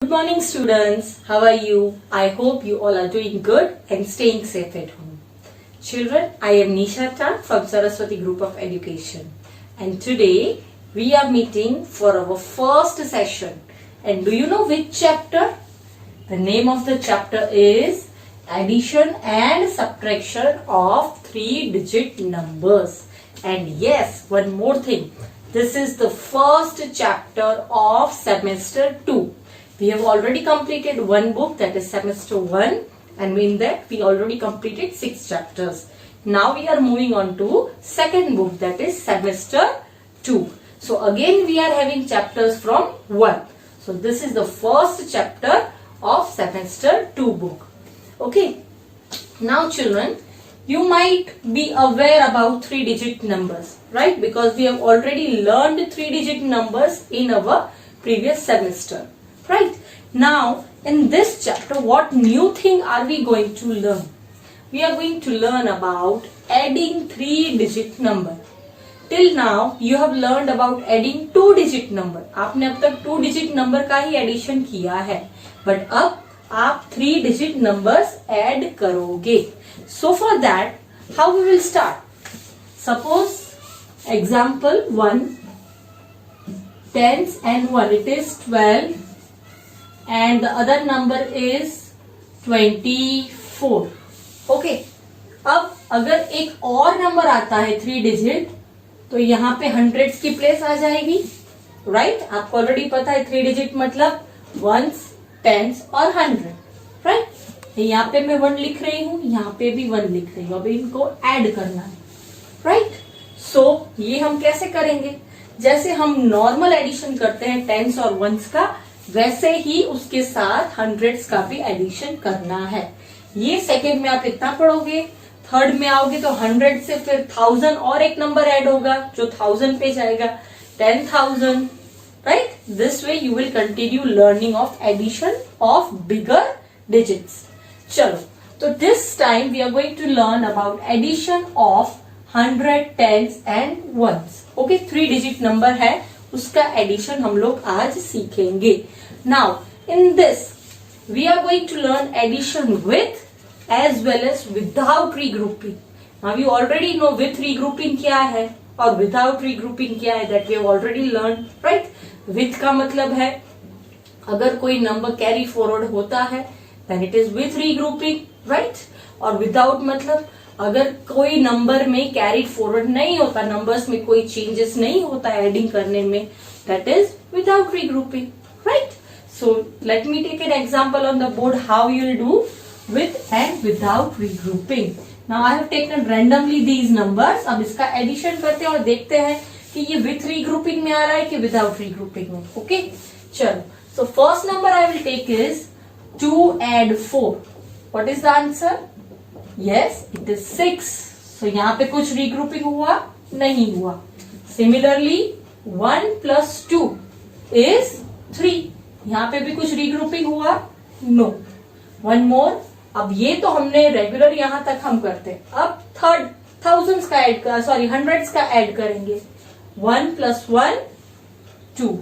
Good morning students, how are you? I hope you all are doing good and staying safe at home. Children, I am Nisha Tan from Saraswati Group of Education and today we are meeting for our first session. And do you know which chapter? The name of the chapter is Addition and Subtraction of 3-digit numbers. And yes, one more thing. This is the first chapter of semester 2. We have already completed one book, that is semester 1, and in that we already completed 6 chapters. Now we are moving on to second book, that is semester 2. So again we are having chapters from 1. So this is the first chapter of semester 2 book. Okay. Now children, you might be aware about 3-digit numbers, right? Because we have already learned 3-digit numbers in our previous semester, right? Now, in this chapter, what new thing are we going to learn? We are going to learn about adding 3-digit number. Till now, you have learned about adding 2-digit number. आपने अब तक 2-digit number का ही addition किया है. But अब आप 3-digit numbers add करोगे. So for that, how we will start? Suppose example 1, tens and 1, it is 12 and the other number is 24. Okay. अब अगर एक और नंबर आता है 3-digit तो यहाँ पे हंड्रेड्स की प्लेस आ जाएगी, राइट? आपको ऑलरेडी पता है 3-digit मतलब वंस, टेंस और 100, राइट? यहाँ पे मैं 1 लिख रही हूँ, यहाँ पे भी 1 लिख रही हूँ. अभी इनको ऐड करना है, राइट? सो ये हम कैसे करेंगे? जैसे हम नॉर्मल एडिशन करते हैं टेंस और वंस का, वैसे ही उसके साथ हंड्रेड्स का भी एडिशन करना है. ये सेकेंड में आप इतना पढ़ोगे, थर्ड में आओगे तो 100 से फिर 1000 और एक नंबर ऐड होगा जो 1000 पे जाएगा, 10,000, right? This way you will continue learning of addition of bigger digits. चलो, तो this time we are going to learn about addition of 100, tens and ones. Okay, 3-digit number है, उसका एडिशन हम लोग आज सीखेंगे. Now in this we are going to learn addition with as well as without regrouping. Now you already know with regrouping क्या है और without regrouping क्या है, that we have already learned, right? With का मतलब है अगर कोई नंबर कैरी फॉरवर्ड होता है then it is with regrouping, right? और without मतलब अगर कोई नंबर में कैरी फॉरवर्ड नहीं होता, नंबर्स में कोई चेंजेस नहीं होता एडिंग करने में, that is without regrouping, right? So let me take an example on the board how you will do with and without regrouping. Now I have taken randomly these numbers. अब इसका addition करते हैं और देखते हैं कि ये with regrouping में आ रहा है कि without regrouping में. Okay? चलो. So first number I will take is 2 add 4. What is the answer? Yes, it is 6. So यहाँ पे कुछ regrouping हुआ? नहीं हुआ. Similarly, 1 plus 2 is 3. यहाँ पे भी कुछ regrouping हुआ? No. One more. अब ये तो हमने रेगुलर यहां तक हम करते हैं. अब थर्ड थाउजेंड्स का ऐड कर, सॉरी हंड्रेड्स का ऐड करेंगे. 1 plus 1 2.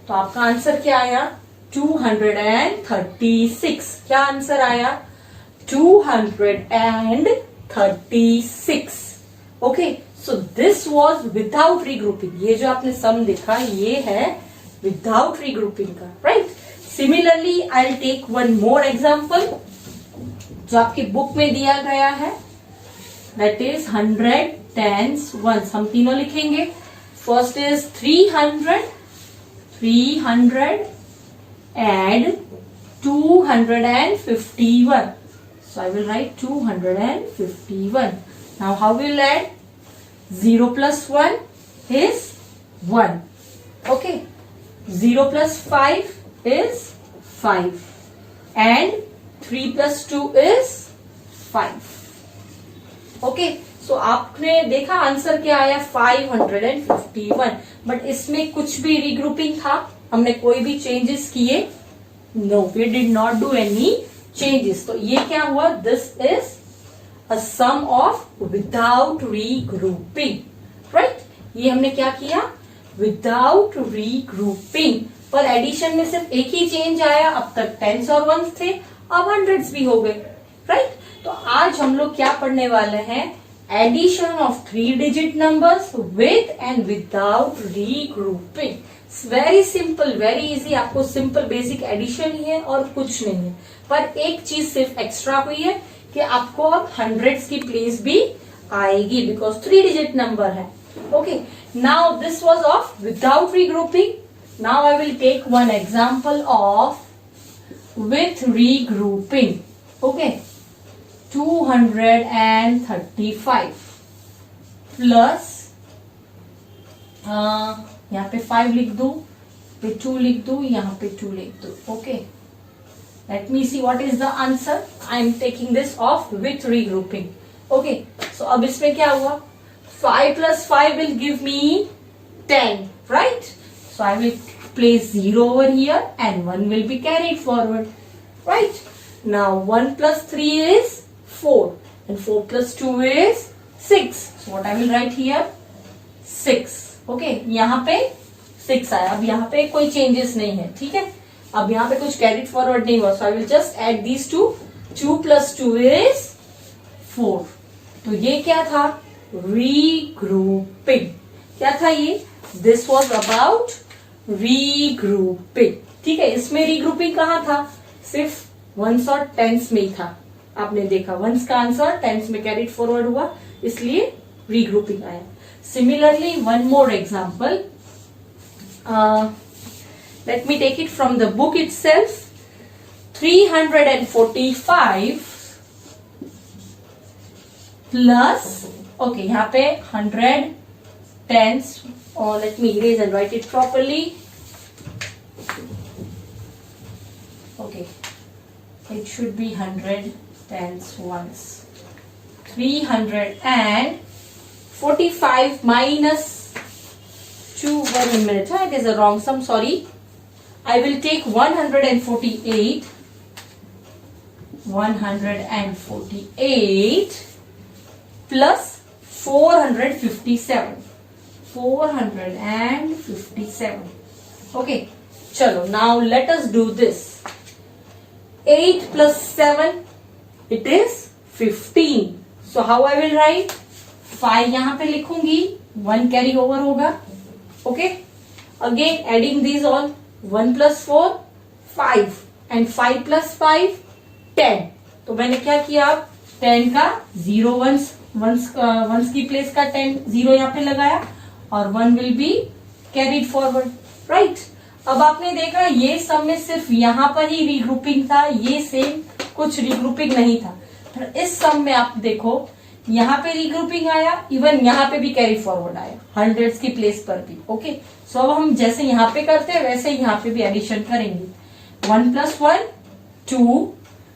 तो आपका आंसर क्या आया? 236. क्या आंसर आया? 236. Okay, so this was without regrouping. ये जो आपने सम देखा ये है विदाउट रीग्रुपिंग का, right? Similarly I will take one more example जो आपकी बुक में दिया गया है, दैट इज 100, टेंस, वंस. हम तीनों लिखेंगे. First is 300 add 251. So I will write 251. Now how will add? 0 plus 1 is 1. Okay. 0 plus 5 is 5 and 3 plus 2 is 5. Okay, so आपने देखा आंसर क्या आया? 551. बट इसमें कुछ भी रीग्रुपिंग था? हमने कोई भी चेंजेस किए? No, we did not do any changes. तो ये क्या हुआ? This is a sum of without regrouping, right? ये हमने क्या किया? Without regrouping. पर एडिशन में सिर्फ एक ही चेंज आया, अब तक टेंस और वंस थे, अब हंड्रेड्स भी हो गए, राइट। तो आज हम लोग क्या पढ़ने वाले हैं, addition of 3 digit numbers with and without regrouping. Very simple, very easy, आपको सिंपल बेसिक एडिशन ही है और कुछ नहीं है। पर एक चीज सिर्फ एक्स्ट्रा हुई है कि आपको अब हंड्रेड्स की प्लेस भी आएगी, बिकॉज 3 डिजिट नंबर है। Okay, now this was of without regrouping. Now I will take one example of with regrouping. Okay, 235 plus यहाँ पे 5 लिख दू, पे 2 लिख दू, यहाँ पे 2 लिख दू. Okay, let me see what is the answer. I am taking this off with regrouping. Okay, so अब इसमें क्या हुआ, 5 plus 5 will give me 10, right? So I will place 0 over here and 1 will be carried forward, right? Now 1 plus 3 is 4 and 4 plus 2 is 6. So what I will write here, 6. Okay, यहाँ पे 6 आया, अब यहाँ पे कोई changes नहीं है, ठीक है। अब यहाँ पे कुछ carried forward नहीं हुआ, so I will just add these two. 2 plus 2 is 4. तो ये क्या था, regrouping. क्या था ये, this was about रीग्रुपिंग, ठीक है। इसमें रीग्रुपिंग कहाँ था, सिर्फ वंस और टेंस में ही था। आपने देखा वंस का आंसर टेंस में कैरिड फॉरवर्ड हुआ, इसलिए रीग्रुपिंग आया। Similarly one more example, let me take it from the book itself. 345 plus, okay, यहाँ पे 100 tens, or let me erase and write it properly. Okay, it should be 100 tens ones. 345 minus 2, 1 minute, it is a wrong sum, sorry. I will take 148 plus 457. 457. Okay, chalo, now let us do this. 8 plus 7, it is 15. So how I will write, 5 यहाँ पे लिखूंगी, 1 carry over होगा. Okay, again adding these all, 1 plus 4 5 and 5 plus 5 10. तो मैंने क्या किया, 10 का 0 once की प्लेस का 10 0 यहाँ पे लगाया और 1 will be carried forward, right. अब आपने देखा ये सब में सिर्फ यहाँ पर ही रीग्रुपिंग था, ये सेम कुछ रीग्रुपिंग नहीं था। पर इस सब में आप देखो यहाँ पे रीग्रुपिंग आया, इवन यहाँ पे भी कैरी फॉरवर्ड आया, हंड्रेड्स की प्लेस पर भी। ओके, सो अब हम जैसे यहाँ पे करते हैं वैसे यहाँ पे भी एडिशन करेंगे। 1 plus 1 2,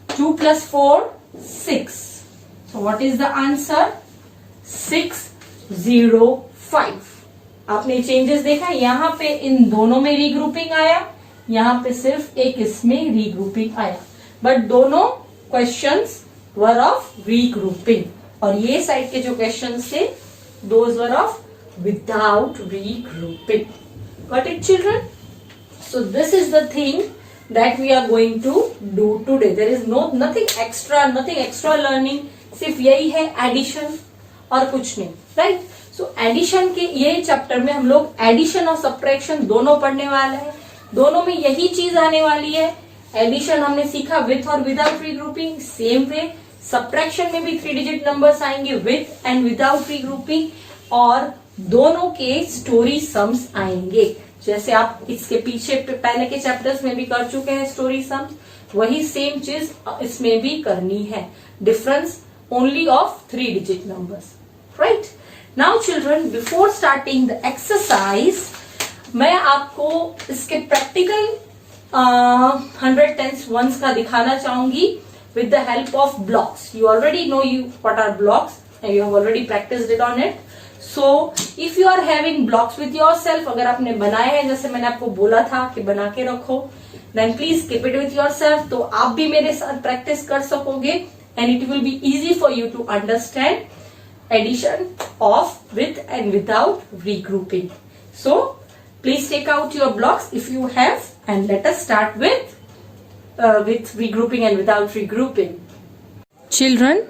2 plus 4 6. So what is the answer, 605. आपने चेंजेस देखा, यहाँ पे इन दोनों में रीग्रुपिंग आया, यहाँ पे सिर्फ एक इसमें रीग्रुपिंग आया, बट दोनों क्वेश्चंस वर ऑफ रीग्रुपिंग, और ये साइड के जो क्वेश्चंस थे those were of without regrouping. Got it children? So this is the thing that we are going to do today. There is nothing extra learning, सिर्फ यही है addition और कुछ नहीं, राइट। सो एडिशन के ये चैप्टर में हम लोग एडिशन और सब्ट्रैक्शन दोनों पढ़ने वाले हैं, दोनों में यही चीज आने वाली है। एडिशन हमने सीखा विथ और without regrouping, same way subtraction में भी 3 डिजिट नंबर्स आएंगे विथ एंड विदाउट रीग्रुपिंग, और दोनों के स्टोरी सम्स आएंगे। जैसे आप इसके पीछे पहले के चैप्टर्स में भी कर चुके हैं स्टोरी सम्स, वही सेम चीज इसमें भी करनी है, difference only of 3 digit numbers, right. Now children, before starting the exercise, मैं आपको इसके प्रैक्टिकल 100 tens ones का दिखाना चाहूंगी with the help of blocks. You already know what are blocks and you have already practiced it on it. So if you are having blocks with yourself, अगर आपने बनाए हैं जैसे मैंने आपको बोला था कि बना के रखो, then please keep it with yourself, तो आप भी मेरे साथ प्रैक्टिस कर सकोगे and it will be easy for you to understand addition of with and without regrouping. So Please take out your blocks if you have, and let us start with regrouping and without regrouping. Children,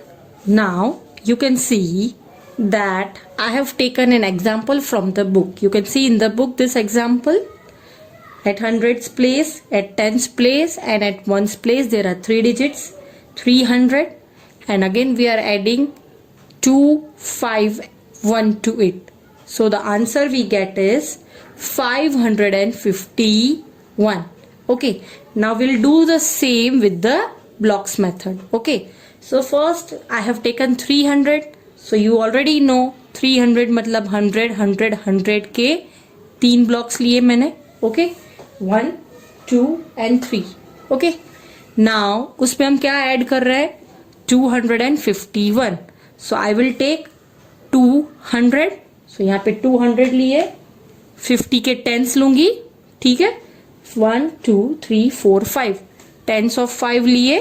now you can see that I have taken an example from the book. You can see in the book this example. At hundreds place, at tens place, and at ones place there are 3 digits, 300, and again we are adding 2, 5, 1 to it. So the answer we get is 551. Okay, now we'll do the same with the blocks method. Okay, so first I have taken 300. So you already know 300 मतलब 100, 100, 100 के 3 blocks लिए मैंने. Okay, 1, 2 and 3. Okay, now उसमें हम क्या add कर रहे हैं? 251. So I will take 200. So यहाँ पे 200 लिए, 50 के टेंस लूंगी. ठीक है, 1, 2, 3, 4, 5. टेंस ऑफ 5 लिए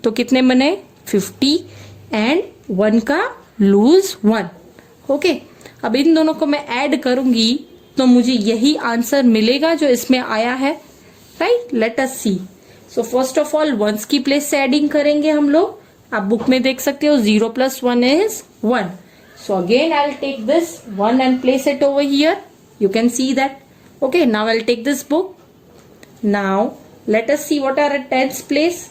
तो कितने बने? 50 एंड 1 का लूज 1. ओके, अब इन दोनों को मैं ऐड करूंगी तो मुझे यही आंसर मिलेगा जो इसमें आया है. Right, let us see. So first of all ones की प्लेस से एडिंग करेंगे हम लोग. आप बुक में देख सकते हो 0 plus 1 is 1. So again I'll take this 1 and place it over here. You can see that. Okay, now I'll take this book. Now let us see what are at tens place.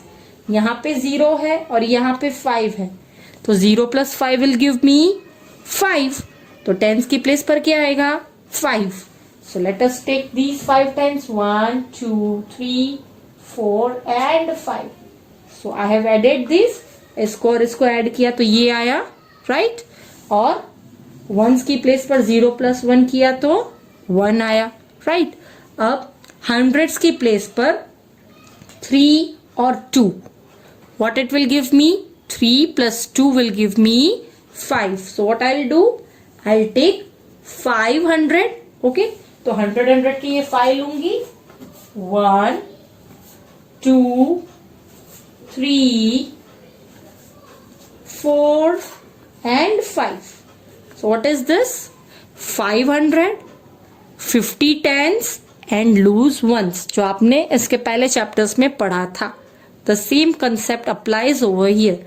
यहाँ पे 0 है और यहाँ पे 5 है. तो 0 plus 5 will give me 5. तो tens की प्लेस पर क्या आएगा? 5. So let us take these 5 times. 1, 2, 3, 4 and 5. So I have added this. इसको और इसको ऐड किया तो ये आया. राइट, और वंस की प्लेस पर 0 plus 1 किया तो 1 आया. राइट, अब हंड्रेड्स की प्लेस पर 3 और 2. What it will give me? 3 plus 2 will give me 5. So what I'll do? I'll take 500. Okay, तो 100 की ये 5 लूंगी. 1, 2, 3, 4 and 5. So what is this? 500, 50 tens and lose ones, जो आपने इसके पहले चैप्टर्स में पढ़ा था. The same concept applies over here.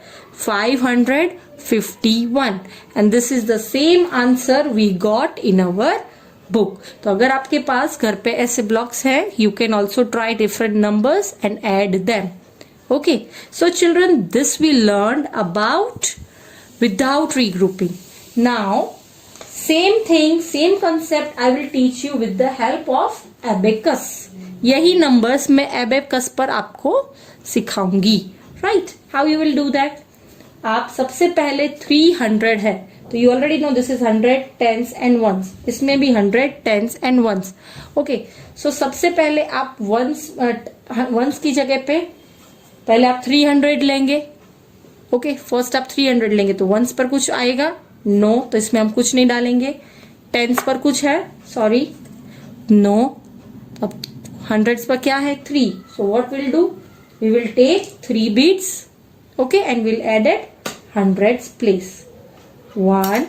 551, and this is the same answer we got in our book. तो अगर आपके पास घर पे ऐसे blocks हैं, you can also try different numbers and add them. Okay, so children, this we learned about without regrouping. Now same thing, same concept I will teach you with the help of abacus. यही numbers मैं abacus पर आपको सिखाऊंगी. Right, how you will do that? आप सबसे पहले 300 है तो you already know this is 100 tens and ones. इसमें भी 100 tens and ones. Okay, so सबसे पहले आप ones की जगह पे पहले आप 300 लेंगे. ओके, फर्स्ट आप 300 लेंगे तो वंस पर कुछ आएगा? नो, तो इसमें हम कुछ नहीं डालेंगे. टेंस पर कुछ है? Sorry, no. अब हंड्रेड्स पर क्या है? 3. So what will do? We will take 3 beads. Okay, and will add at hundreds place. 1,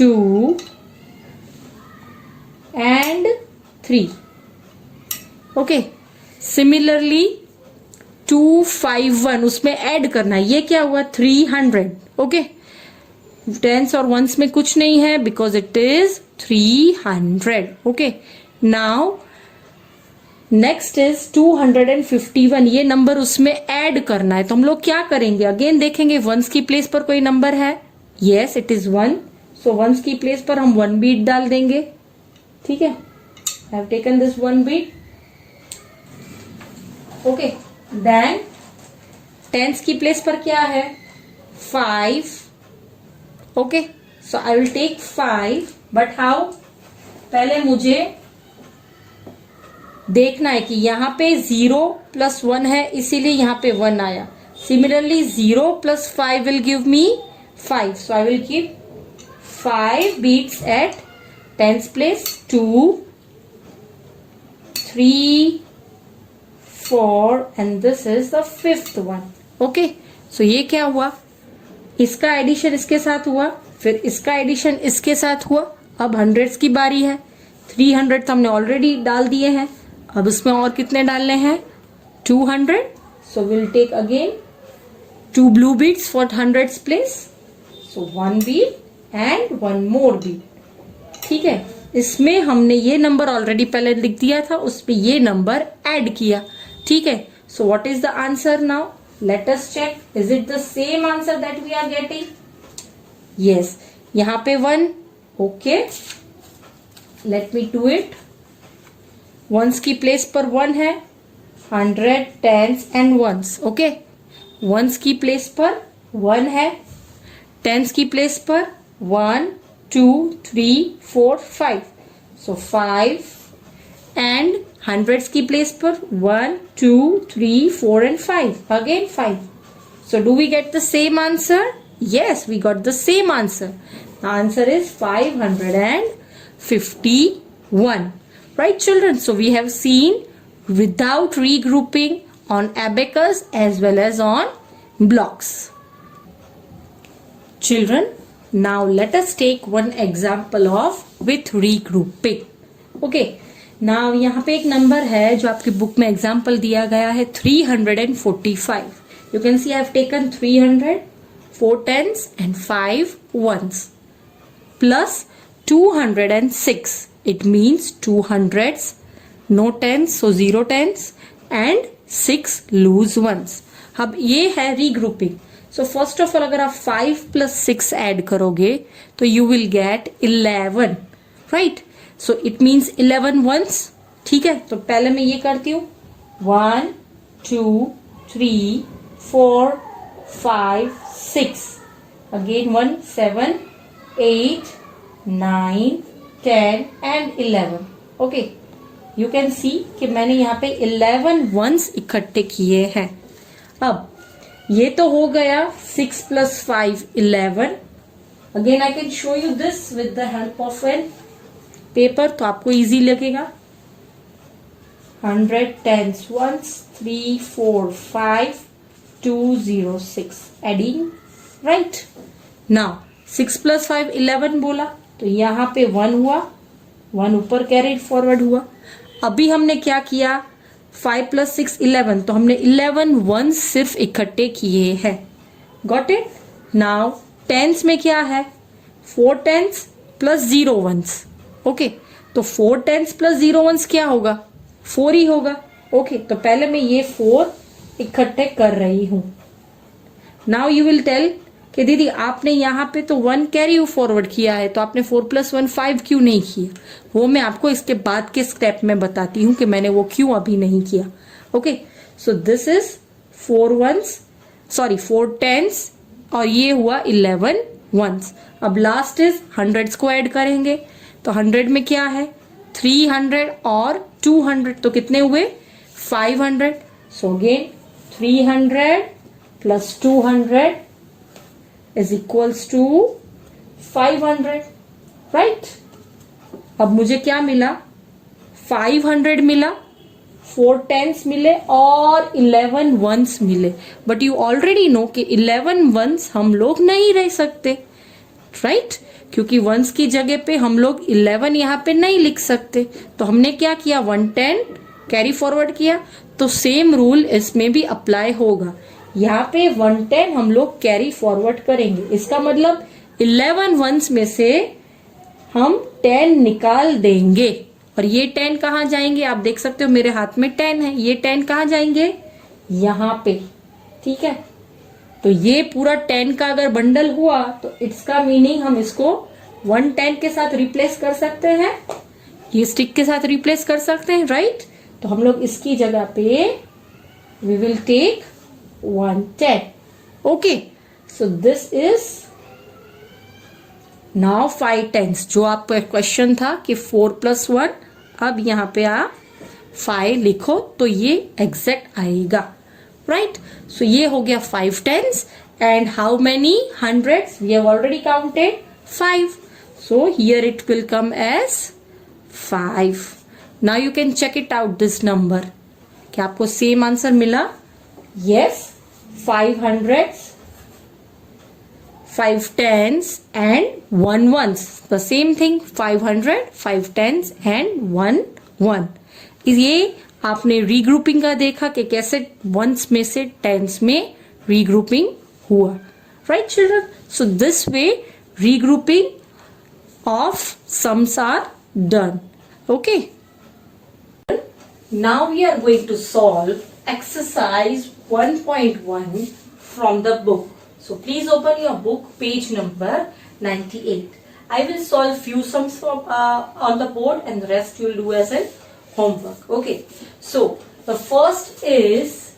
2 and 3. Okay, similarly 251 उसमें ऐड करना है. ये क्या हुआ? 300. ओके, टेंस और वंस में कुछ नहीं है because it is 300. Okay, now next is 251. ये नंबर उसमें ऐड करना है तो हम लोग क्या करेंगे? अगेन देखेंगे वंस की प्लेस पर कोई नंबर है. Yes, it is 1. So ones की प्लेस पर हम 1 bead डाल देंगे. ठीक है, I have taken this 1 bead. Okay, then tens की प्लेस पर क्या है? 5. Okay, so I will take 5. But how? पहले मुझे देखना है कि यहाँ पे 0 plus 1 है इसीलिए यहाँ पे 1 आया. Similarly 0 plus 5 will give me 5. So I will keep 5 beads at tens place. 2, 3, 4 and this is the 5th one. Okay, so ये क्या हुआ? इसका एडिशन इसके साथ हुआ, फिर इसका एडिशन इसके साथ हुआ. अब हंड्रेड्स की बारी है. 300 तो हमने ऑलरेडी डाल दिए हैं, अब इसमें और कितने डालने हैं? 200. So will take again 2 blue beads for 100's place. So 1 bead and 1 more bead. ठीक है, इसमें हमने ये नंबर ऑलरेडी पहले लिख दिया था, उस पे ये नंबर ऐड किया. ठीक है, so what is the answer now? Let us check, is it the same answer that we are getting? Yes, यहाँ पे 1. Okay, let me do it. Ones की प्लेस पर 1 है, 100 tens and ones. Okay, ones की place पर 1 है, tense की place पर 1 2 3 4 5. सो 5 एंड हंड्रेड्स की प्लेस पर 1 2 3 4 and 5. Again 5. So do we get the same answer? Yes, we got the same answer. The answer is 551. Right, children? So we have seen without regrouping on abacus as well as on blocks. Children, now let us take one example of with regrouping. Okay, now यहाँ पे एक number है जो आपकी book में example दिया गया है 345. You can see I have taken 300, 4 tens and 5 ones plus 206. It means 200s, no tens, so 0 tens and 6 loose ones. अब ये है regrouping. So first of all अगर आप 5 plus 6 ऐड करोगे तो you will get 11, right? So it means 11 ones. ठीक है, तो पहले मैं ये करती हूँ 1 2 3 4 5 6. Again 1 7 8 9 10 and 11. Okay, you can see कि मैंने यहाँ पे 11 ones इकट्ठे किए हैं. अब ये तो हो गया 6 plus 5 11. Again I can show you this with the help of an paper, तो आपको इजी लगेगा. 100 tens ones 3 4 5 2 0 6 adding. Right, now 6 plus 5 11 बोला तो यहाँ पे 1 हुआ, 1 ऊपर कैरिड फॉरवर्ड हुआ. अभी हमने क्या किया? 5 plus 6 11, तो हमने 11 वंस सिर्फ इकट्ठे किए हैं. Got it? नाउ टेंस में क्या है? 4 टेंस प्लस 0 वंस. ओके, तो 4 टेंस प्लस 0 वंस क्या होगा? 4 ही होगा. ओके, तो पहले मैं ये 4 इकट्ठे कर रही हूं. नाउ यू विल टेल कि दीदी आपने यहाँ पे तो 1 कैरी फॉरवर्ड किया है, तो आपने 4 plus 1 5 क्यों नहीं किया? वो मैं आपको इसके बाद के स्टेप में बताती हूँ कि मैंने वो क्यों अभी नहीं किया. Okay, so this is 4 tens और ये हुआ 11 वंस. अब लास्ट इज हंड्रेड्स को ऐड करेंगे, तो 100 में क्या है? 300 और 200, तो कितने हुए? 500. So again 300 plus 200 is equals to 500. Right, अब मुझे क्या मिला? 500 मिला, 4 टेंस मिले और 11 वंस मिले. बट यू ऑलरेडी नो कि 11 वंस हम लोग नहीं रह सकते, राइट? क्योंकि वंस की जगह पे हम लोग 11 यहाँ पे नहीं लिख सकते. तो हमने क्या किया? 110 कैरी फॉरवर्ड किया. तो सेम रूल इसमें भी अप्लाई होगा. यहाँ पे 110 हम लोग कैरी फॉरवर्ड करेंगे. इसका मतलब 11 वंस में से हम 10 निकाल देंगे. और ये 10 कहाँ जाएंगे? आप देख सकते हो मेरे हाथ में 10 है. ये 10 कहाँ जाएंगे? यहाँ पे. ठीक है, तो ये पूरा 10 का अगर बंडल हुआ तो इसका मीनिंग हम इसको 110 के साथ रिप्लेस कर सकते हैं, ये स्टिक के साथ रिप्लेस कर सकते हैं. राइट, तो हम लोग इसकी जगह पे we will take 110. Okay, so this is now 5 tens. जो आपका क्वेश्चन था कि 4 plus 1, अब यहाँ पे आप 5 लिखो तो ये एग्जैक्ट आएगा. राइट, सो ये हो गया 5 tens. And how many hundreds? We have already counted 5. So here it will come as 5. Now you can check it out this number. क्या आपको सेम आंसर मिला? Yes, 5 hundreds, 5 tens and 1 ones. The same thing 500, 5 tens and 1 1. ये आपने regrouping का देखा कि कैसे once में से टेंस में रीग्रुपिंग हुआ. Right children? So this way regrouping of sums are done. Okay. Now we are going to solve exercise 1.1 from the book. So please open your book, page number 98. I will solve few sums from on the board, and the rest you will do as a homework. Okay. So the first is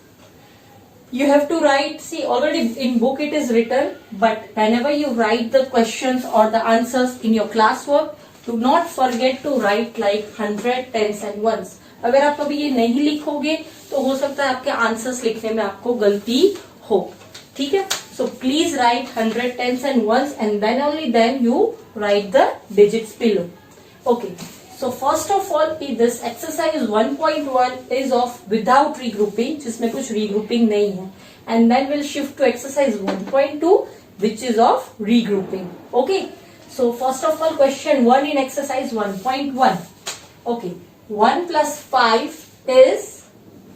you have to write. See, already in book it is written, but whenever you write the questions or the answers in your classwork, do not forget to write like 100, tens and ones. अगर आप कभी ये नहीं लिखोगे तो हो सकता है आपके आंसर्स लिखने में आपको गलती हो. ठीक है? So please write 100, tens and ones, and then only then you write the digits below. Okay. So first of all, this exercise 1.1 is of without regrouping, जिसमें कुछ regrouping नहीं है, and then we'll shift to exercise 1.2, which is of regrouping. Okay. So first of all, question 1 in exercise 1.1. Okay. 1 plus 5 is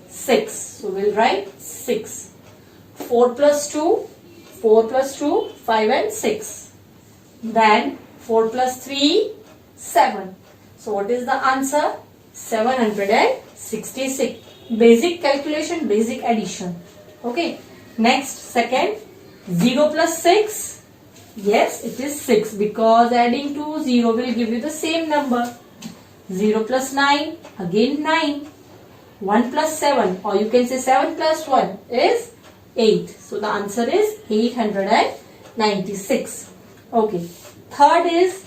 6. So we'll write 6. 4 plus 2, 4 plus 2, 5 and 6. Then 4 plus 3, 7. So what is the answer? 766. Basic calculation, basic addition. Okay. Next, second, 0 plus 6. Yes, it is 6 because adding to 0 will give you the same number. 0 plus 9, again 9. 1 plus 7, or you can say 7 plus 1 is 8. So the answer is 896. Okay. Third is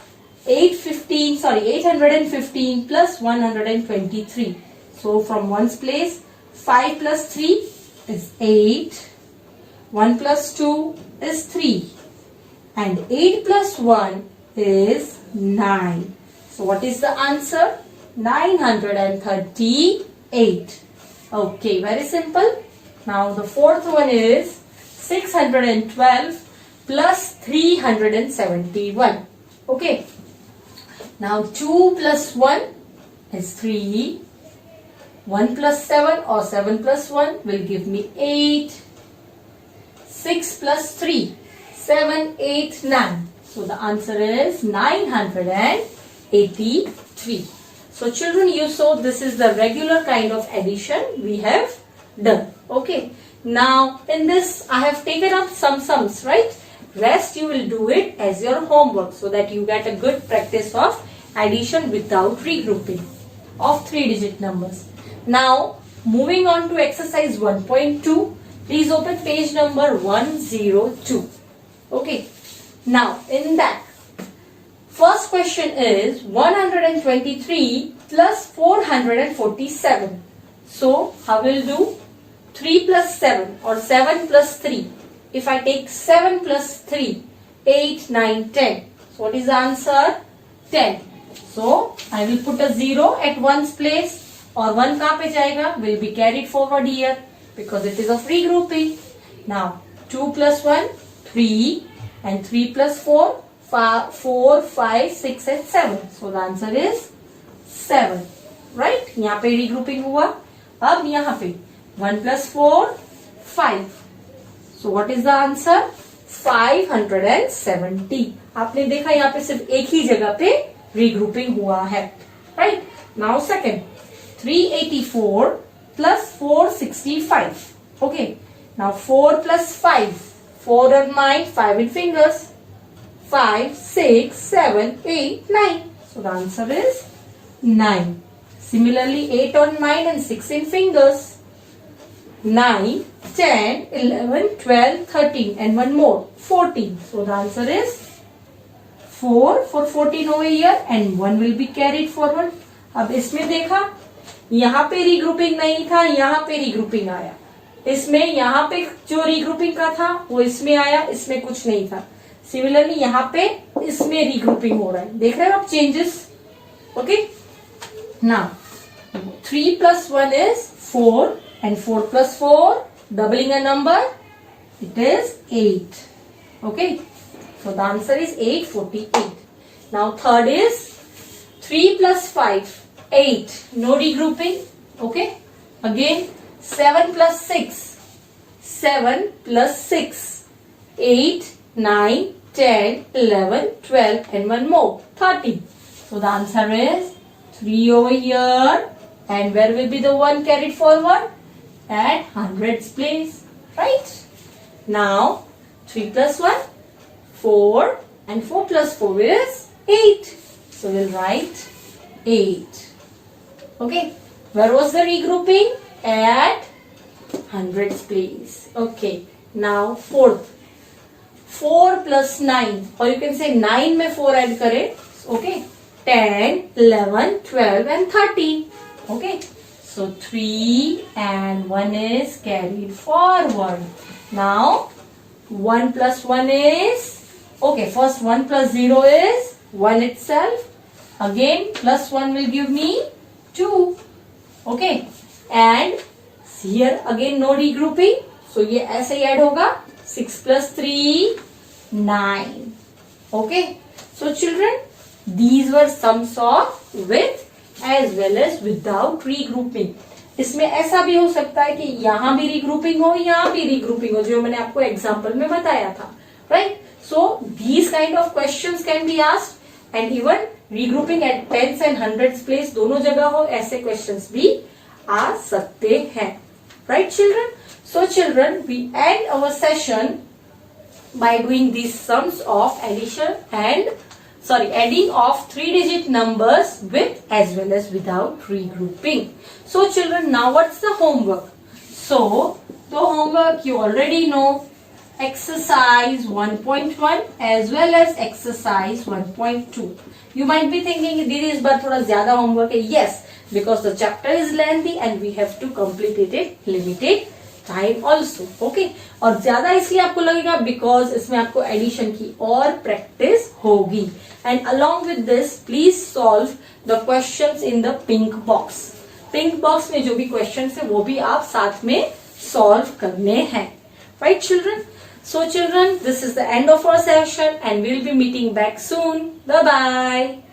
815 plus 123. So from ones place, 5 plus 3 is 8. 1 plus 2 is 3. And 8 plus 1 is 9. So what is the answer? 938. Okay, very simple. Now the fourth one is 612 plus 371. Okay. Now 2 plus 1 is 3. 1 plus 7 or 7 plus 1 will give me 8. 6 plus 3, 7, 8, 9. So the answer is 983. So children, you saw this is the regular kind of addition we have done. Okay. Now in this I have taken up some sums, right? Rest you will do it as your homework so that you get a good practice of addition without regrouping of 3-digit numbers. Now moving on to exercise 1.2. Please open page number 102. Okay. Now in that, first question is 123 plus 447. So how will do? 3 plus 7 or 7 plus 3. If I take 7 plus 3, 8, 9, 10. So what is the answer? 10. So I will put a 0 at one's place, or 1 kahan pe jayega? Will be carried forward here because it is of regrouping. Now 2 plus 1, 3, and 3 plus 4, 4, 5, 6 and 7. So the answer is 7. Right? यहाँ पे regrouping हुआ. अब यहाँ पे 1 plus 4, 5. So what is the answer? 570. आपने देखा यहाँ पे सिर्फ एक ही जगह पे regrouping हुआ है. Right? Now second, 384 plus 465. Okay. Now 4 plus 5. 4 on mine, 5 in fingers. 5, 6, 7, 8, 9. So the answer is 9. Similarly, 8 on mine and 6 in fingers. 9, 10, 11, 12, 13 and one more, 14. So the answer is 4 for 14 over here and 1 will be carried forward. अब इसमें देखा, यहाँ पे regrouping नहीं था, यहाँ पे regrouping आया. इसमें यहाँ पे जो regrouping का था वो इसमें आया, इसमें कुछ नहीं था. Similarly यहाँ पे इसमें regrouping हो रहा है. देख रहे हो आप changes? Okay. Now 3 plus 1 is 4 and 4 plus 4, doubling a number, it is 8. Okay. So the answer is 848. Now third is 3 plus 5, 8. No regrouping. Okay. Again 7 plus 6, 7 plus 6, 8, 9, 10, 11, 12 and one more, 13. So the answer is 3 over here. And where will be the 1 carried forward? At hundreds place. Right? Now 3 plus 1, 4 and 4 plus 4 is 8. So we'll write 8. Okay. Where was the regrouping? At hundreds place. Okay. Now fourth. 4 plus 9 or you can say 9 में 4 add करें. Okay. 10, 11, 12 and 13. Okay. So 3 and 1 is carried forward. Now 1 plus 1 is, okay, first 1 plus 0 is 1 itself. Again plus 1 will give me 2. Okay. And here again no regrouping. So ये ऐसे ही add होगा. 6 plus 3, 9. Okay. So children, these were sums of with as well as without regrouping. इसमें ऐसा भी हो सकता है कि यहाँ भी regrouping हो, यहाँ भी regrouping हो, जो मैंने आपको एग्जाम्पल में बताया था. Right? So these kind of questions can be asked and even regrouping at tens and hundreds place दोनों जगह हो, ऐसे questions भी आ सकते हैं. Right children? So children, we end our session by doing these sums of adding of 3-digit numbers with as well as without regrouping. So children, now what's the homework? So the homework you already know, exercise 1.1 as well as exercise 1.2. You might be thinking this is but थोड़ा ज़्यादा homework है. Yes, because the chapter is lengthy and we have to complete it in limited time also. Okay. और ज़्यादा इसलिए आपको लगेगा because इसमें आपको एडिशन की और प्रैक्टिस होगी. And along with this, please solve the questions in the pink box. Pink box में जो भी questions है वो भी आप साथ में solve करने हैं. Right children? So children, this is the end of our session and we'll be meeting back soon. Bye bye.